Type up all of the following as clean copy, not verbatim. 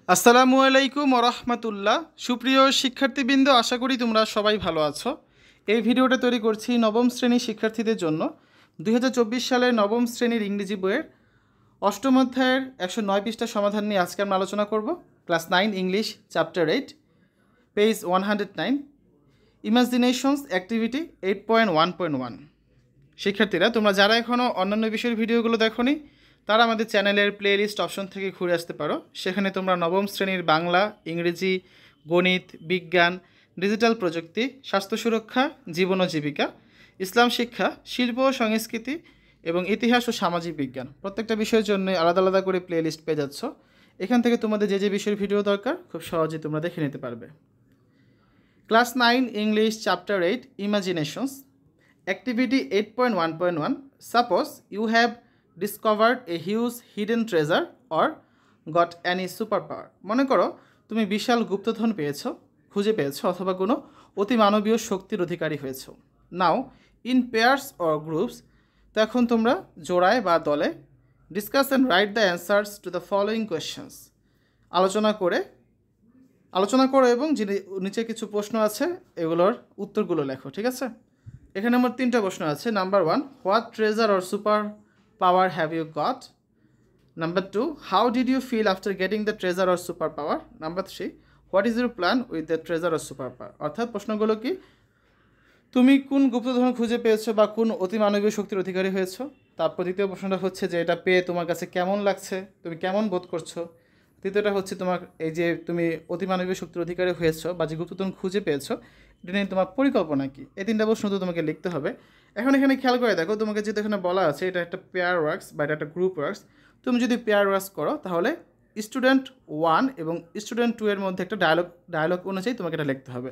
আসসালামু আলাইকুম ওরহমতুল্লাহ। সুপ্রিয় শিক্ষার্থীবৃন্দ, আশা করি তোমরা সবাই ভালো আছো। এই ভিডিওটা তৈরি করছি নবম শ্রেণীর শিক্ষার্থীদের জন্য। 2024 সালের নবম শ্রেণীর ইংরেজি বইয়ের অষ্টম অধ্যায়ের 109 পৃষ্ঠার সমাধান নিয়ে আজকে আমরা আলোচনা করব। Class 9 English chapter 8 page 109 imaginations activity 8.1.1। শিক্ষার্থীরা, তোমরা যারা এখনও অন্যান্য বিষয়ের ভিডিওগুলো দেখোনি তারা আমাদের চ্যানেলের প্লেলিস্ট অপশন থেকে ঘুরে আসতে পারো। সেখানে তোমরা নবম শ্রেণীর বাংলা, ইংরেজি, গণিত, বিজ্ঞান, ডিজিটাল প্রযুক্তি, স্বাস্থ্য সুরক্ষা, জীবন ও জীবিকা, ইসলাম শিক্ষা, শিল্প ও সংস্কৃতি এবং ইতিহাস ও সামাজিক বিজ্ঞান প্রত্যেকটা বিষয়ের জন্য আলাদা আলাদা করে প্লেলিস্ট পেয়ে যাচ্ছ। এখান থেকে তোমাদের যে যে বিষয়ের ভিডিও দরকার খুব সহজেই তোমরা দেখে নিতে পারবে। Class 9 English chapter 8 imaginations Activity 8.1.1 Suppose you have discovered a huge hidden treasure or got any superpower. মনে করো তুমি বিশাল গুপ্তধন পেয়েছো, খুঁজে পেয়েছো অথবা কোনো অতিমানবীয় শক্তির অধিকারী হয়েছো। নাও ইন পেয়ার্স অর গ্রুপস, তো এখন তোমরা জোড়ায় বা দলে discuss and write the answers to the following questions, আলোচনা করো এবং নিচে কিছু প্রশ্ন আছে এগুলোর উত্তরগুলো লেখো। ঠিক আছে? এখানে আমার 3টা প্রশ্ন আছে। Number 1, what treasure or super power have you got? Number 2, how did you feel after getting the treasure or super power? Number 3, what is your plan with the treasure or super power? অর্থাৎ প্রশ্নগুলো কি, তুমি কোন গুপ্তধন খুঁজে পেয়েছো বা কোন অতিমানবীয় শক্তির অধিকারী হয়েছো। তারপর দ্বিতীয় প্রশ্নটা হচ্ছে যে এটা পেয়ে তোমার কাছে কেমন লাগছে, তুমি কেমন বোধ করছো। তৃতীয়টা হচ্ছে তোমার এই যে তুমি অতিমানবীয় শক্তির অধিকারী হয়েছো বা যে গুপ্তধন খুঁজে পেয়েছো এটা নিয়ে তোমার পরিকল্পনা কী। এই 3টা প্রশ্ন তো তোমাকে লিখতে হবে। এখন এখানে খেয়াল করে দেখো, তোমাকে যেহেতু এখানে বলা আছে এটা একটা পেয়ার ওয়ার্কস বা এটা একটা গ্রুপ ওয়ার্কস, তুমি যদি পেয়ার ওয়ার্কস করো তাহলে স্টুডেন্ট 1 এবং স্টুডেন্ট 2 এর মধ্যে একটা ডায়লগ অনুযায়ী তোমাকে এটা লিখতে হবে।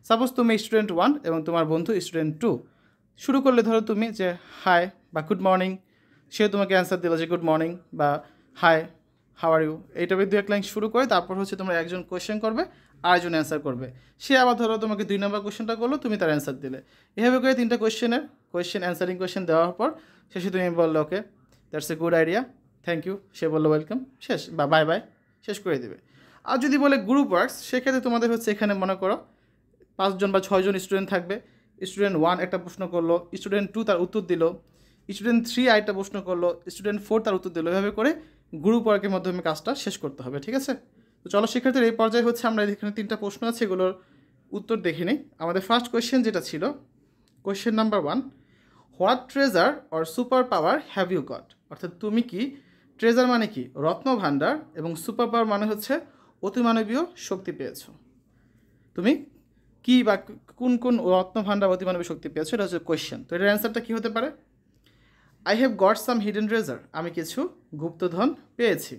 সাপোজ তুমি স্টুডেন্ট 1 এবং তোমার বন্ধু স্টুডেন্ট 2। শুরু করলে ধরো তুমি যে হাই বা গুড মর্নিং, সে তোমাকে অ্যান্সার দিল যে গুড মর্নিং বা হাই হাউ আর ইউ, এইটাবে 2-1 লাইন শুরু করে তারপর হচ্ছে তোমরা একজন কোয়েশ্চেন করবে আর একজন অ্যান্সার করবে। সে আবার ধরো তোমাকে 2 নম্বর কোয়েশ্চেনটা করলো, তুমি তার অ্যান্সার দিলে। এভাবে করে 3টা কোয়েশ্চেন অ্যান্সারিং কোয়েশ্চেন দেওয়ার পর শেষে তুমি বললো okay that's a good idea, thank you, সে বললো ওয়েলকাম, শেষ বা বাই বাই, শেষ করে দেবে। আর যদি বলে গ্রুপ ওয়ার্কস, সেক্ষেত্রে তোমাদের হচ্ছে এখানে মনে করো 5 জন বা 6 জন স্টুডেন্ট থাকবে। স্টুডেন্ট 1 একটা প্রশ্ন করলো, স্টুডেন্ট 2 তার উত্তর দিল, স্টুডেন্ট 3 আরেকটা প্রশ্ন করলো, স্টুডেন্ট 4 তার উত্তর দিল। এভাবে করে গ্রুপ ওয়ার্কের মাধ্যমে কাজটা শেষ করতে হবে। ঠিক আছে? তো চলো শিক্ষার্থীর এই পর্যায়ে হচ্ছে আমরা এখানে 3টা প্রশ্ন আছে, এগুলোর উত্তর দেখে নিই। আমাদের ফার্স্ট কোয়েশ্চেন যেটা ছিল, question number 1, what treasure or super power have you got? অর্থাৎ তুমি কি, ট্রেজার মানে কি রত্ন ভাণ্ডার এবং সুপার পাওয়ার মানে হচ্ছে অতিমানবীয় শক্তি পেয়েছো। তুমি কি বা কোন কোন রত্ন ভাণ্ডার অতিমানবীয় শক্তি পেয়েছো, এটা হচ্ছে কোয়েশ্চেন। তো এটার অ্যান্সারটা কী হতে পারে? I have got some hidden treasure, আমি কিছু গুপ্তধন পেয়েছি।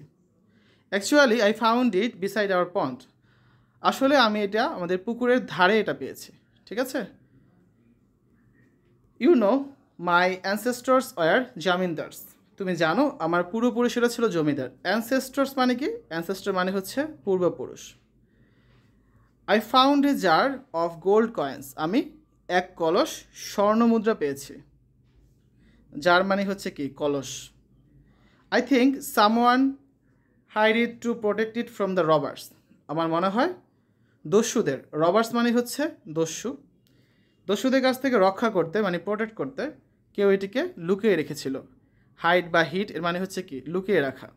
Actually I found it beside our pond, আসলে আমি এটা আমাদের পুকুরের ধারে এটা পেয়েছি। ঠিক আছে? ইউ নো মাই অ্যানসেস্টর্স ওয়ার জামিনদার্স, তুমি জানো আমার পূর্বপুরুষেরা ছিল জমিদার। অ্যানসেস্টর্স মানে কি? অ্যানসেস্টর মানে হচ্ছে পূর্বপুরুষ। I found a jar of gold coins, আমি এক কলস স্বর্ণমুদ্রা পেয়েছি। জার মানে হচ্ছে কি কলস। I think someone hide it to protect it from the robbers, আমার মনে হয় দস্যুদের, রবার্স মানে হচ্ছে দস্যুদের কাছ থেকে রক্ষা করতে মানে প্রোটেক্ট করতে কেউ এটিকে লুকিয়ে রেখেছিল। হাইড বা হিট এর মানে হচ্ছে কি লুকিয়ে রাখা।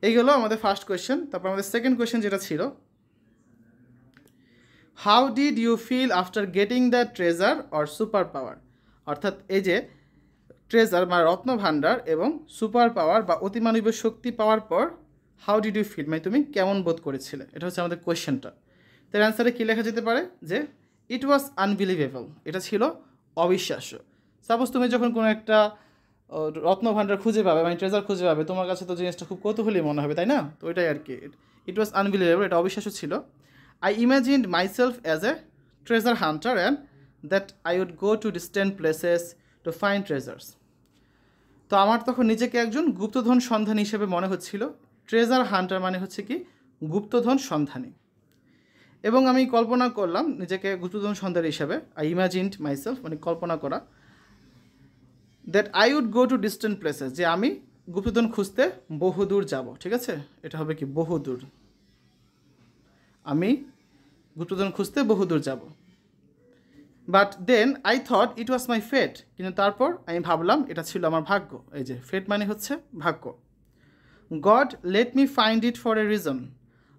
এইগুলো আমাদের ফার্স্ট কোয়েশ্চেন। তারপর আমাদের সেকেন্ড কোয়েশ্চেন যেটা ছিল, how did you feel after getting the treasure or super power? অর্থাৎ এই যে ট্রেজার বা রত্ন ভাণ্ডার এবং সুপার পাওয়ার বা অতিমানবীয় শক্তি পাওয়ার পর হাউ ডিড ইউ ফিল মানে তুমি কেমন বোধ করেছিলে, এটা হচ্ছে আমাদের কোয়েশ্চেনটা। তার অ্যান্সারে কী লেখা যেতে পারে যে ইট ওয়াজ আনবিলিভেবল, এটা ছিল অবিশ্বাস্য। সাপোজ তুমি যখন কোনো একটা রত্ন ভাণ্ডার খুঁজে পাবে মানে ট্রেজার খুঁজে পাবে, তোমার কাছে তো জিনিসটা খুব কৌতূহলী মনে হবে, তাই না? তো ওইটাই আর কি, ইট ওয়াজ আনবিলিভেবল, এটা অবিশ্বাস্য ছিল। I imagined myself as a treasure hunter and that I would go to distant places to find treasures, তো আমার তখন নিজেকে একজন গুপ্তধন সন্ধানী হিসেবে মনে হচ্ছিল। ট্রেজার হান্টার মানে হচ্ছে কি গুপ্তধন সন্ধানী, এবং আমি কল্পনা করলাম নিজেকে গুপ্তধন সন্ধানী হিসাবে। আই ইমাজিনড মাইসেলফ মানে কল্পনা করা, that I would go to distant places, যে আমি গুপ্তধন খুঁজতে বহুদূর যাব, ঠিক আছে, এটা হবে কি বহুদূর, আমি গুপ্তধন খুঁজতে বহুদূর যাব। But then I thought it was my fate, কিন্তু তারপর আমি ভাবলাম এটা ছিল আমার ভাগ্য। এই যে ফেট মানে হচ্ছে ভাগ্য। God let me find it for a reason,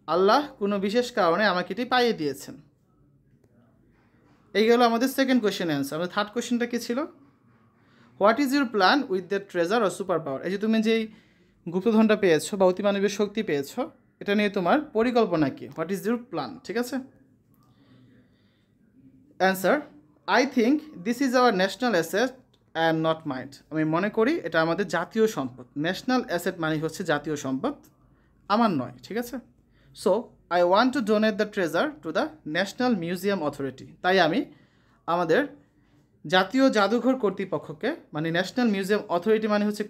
আল্লাহ কোনো বিশেষ কারণে আমাকে এটি পাইয়ে দিয়েছেন। এই গেল আমাদের সেকেন্ড কোয়েশ্চেনের অ্যান্সার। আমাদের থার্ড কোয়েশ্চেনটা কী ছিল? What is your plan with the treasure or super পাওয়ার? এই যে তুমি যেই গুপ্তধনটা পেয়েছো বা অতিমানবীয় শক্তি পেয়েছো, এটা নিয়ে তোমার পরিকল্পনা কী? হোয়াট ইজ ইউর প্ল্যান, ঠিক আছে। Answer, I think this is our national asset and not mind. আমি মনে করি এটা আমাদের জাতীয় সম্পদ। ন্যাশনাল অ্যাসেট মানে হচ্ছে জাতীয় সম্পদ, আমার নয়, ঠিক আছে। So I want to donate the treasure to the national museum authority. তাই আমি আমাদের জাতীয় জাদুঘর কর্তৃপক্ষকে, মানে ন্যাশনাল মিউজিয়াম অথরিটি মানে হচ্ছে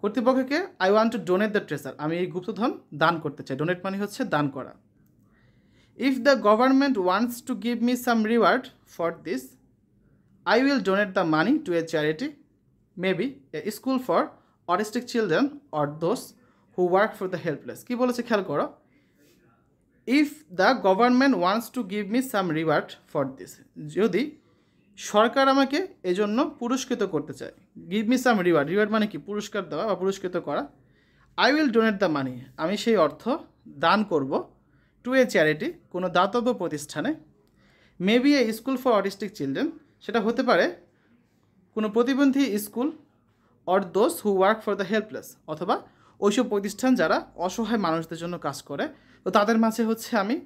কর্তৃপক্ষকে I want to donate the treasure, আমি এই গুপ্তধন দান করতে চাই। ডোনেট মানে হচ্ছে দান করা। If the government wants to give me some reward for this, I will donate the money to a charity, maybe a school for autistic children or those who work for the helpless. কী বলেছে খেয়াল করো, if the government wants to give me some reward for this, যদি সরকার আমাকে এজন্য পুরস্কৃত করতে চায়। Give me some reward, reward মানে কি? পুরস্কার দেওয়া বা পুরস্কৃত করা। আই উইল ডোনেট দ্য মানি, আমি সেই অর্থ দান করব, টু এ চ্যারিটি, কোনো দাতব্য প্রতিষ্ঠানে। Maybe a school for autistic children, সেটা হতে পারে কোনো প্রতিবন্ধী school, or those who work for the helpless, অথবা ওইসব প্রতিষ্ঠান যারা অসহায় মানুষদের জন্য কাজ করে, তো তাদের মাঝে হচ্ছে আমি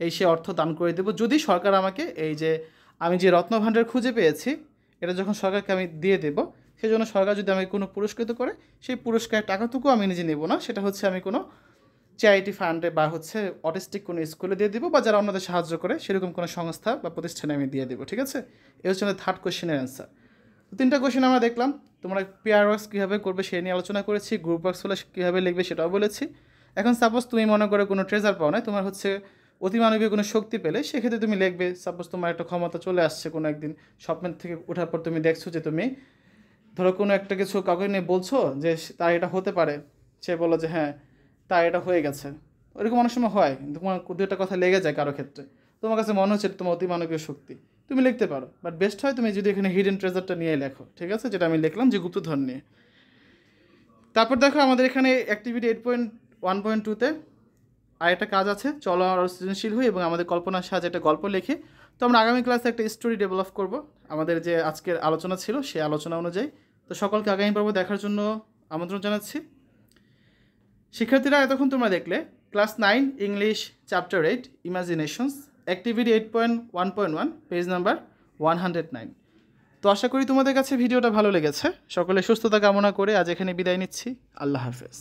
সে অর্থ দান করে দেবো, যদি সরকার আমাকে এই যে আমি যে রত্নভাণ্ডার খুঁজে পেয়েছি এটা যখন সরকারকে আমি দিয়ে দেবো, সেই জন্য সরকার যদি আমাকে কোনো পুরস্কৃত করে, সেই পুরস্কারের টাকাটুকু আমি নিজে নেব না, সেটা হচ্ছে আমি কোনো চ্যারিটি ফান্ডে বা হচ্ছে অটিস্টিক কোনো স্কুলে দিয়ে দেবো, বা যারা অন্যদের সাহায্য করে সেরকম কোনো সংস্থা বা প্রতিষ্ঠানে আমি দিয়ে দেবো, ঠিক আছে। এই হচ্ছে আমাদের থার্ড কোয়েশ্চেনের অ্যান্সার। তো তিনটা কোয়েশ্চেন আমরা দেখলাম। তোমরা পেয়ার ওয়ার্কস কীভাবে করবে সে নিয়ে আলোচনা করেছি, গ্রুপ ওয়ার্কস হলে কীভাবে লিখবে সেটাও বলেছি। এখন সাপোজ তুমি মনে করো কোনো ট্রেজার পাও না, তোমার হচ্ছে অতিমানবীয় কোনো শক্তি পেলে, সেক্ষেত্রে তুমি লিখবে, সাপোজ তোমার একটা ক্ষমতা চলে আসছে কোনো একদিন, স্বপ্নের থেকে ওঠার পর তুমি দেখছো যে তুমি ধরো কোনো একটা কিছু কাউকে নিয়ে বলছো যে তার এটা হতে পারে, সে বলো যে হ্যাঁ তার এটা হয়ে গেছে। ওইরকম অনেক সময় হয়, তোমার দু একটা কথা লেগে যায় কারো ক্ষেত্রে, তোমার কাছে মনে হচ্ছে তোমার অতিমানবীয় শক্তি, তুমি লিখতে পারো। বাট বেস্ট হয় তুমি যদি এখানে হিডেন ট্রেজারটা নিয়ে লেখো, ঠিক আছে, যেটা আমি লিখলাম যে গুপ্তধন নিয়ে। তারপর দেখো আমাদের এখানে অ্যাক্টিভিটি 8.1.2-তে আরেকটা কাজ আছে, চলো আরও সৃজনশীল হই এবং আমাদের কল্পনার সাহায্যে একটা গল্প লিখি। তো আমরা আগামী ক্লাসে একটা স্টোরি ডেভেলপ করব আমাদের যে আজকের আলোচনা ছিল সেই আলোচনা অনুযায়ী। তো সকলকে আগামী পর্ব দেখার জন্য আমন্ত্রণ জানাচ্ছি। শিক্ষার্থীরা, এতক্ষণ তোমরা দেখলে class 9 English chapter 8 imaginations activity 8.1.1 page number 109। তো আশা করি তোমাদের কাছে ভিডিওটা ভালো লেগেছে। সকলে সুস্থতা কামনা করে আজ এখানে বিদায় নিচ্ছি। আল্লাহ হাফেজ।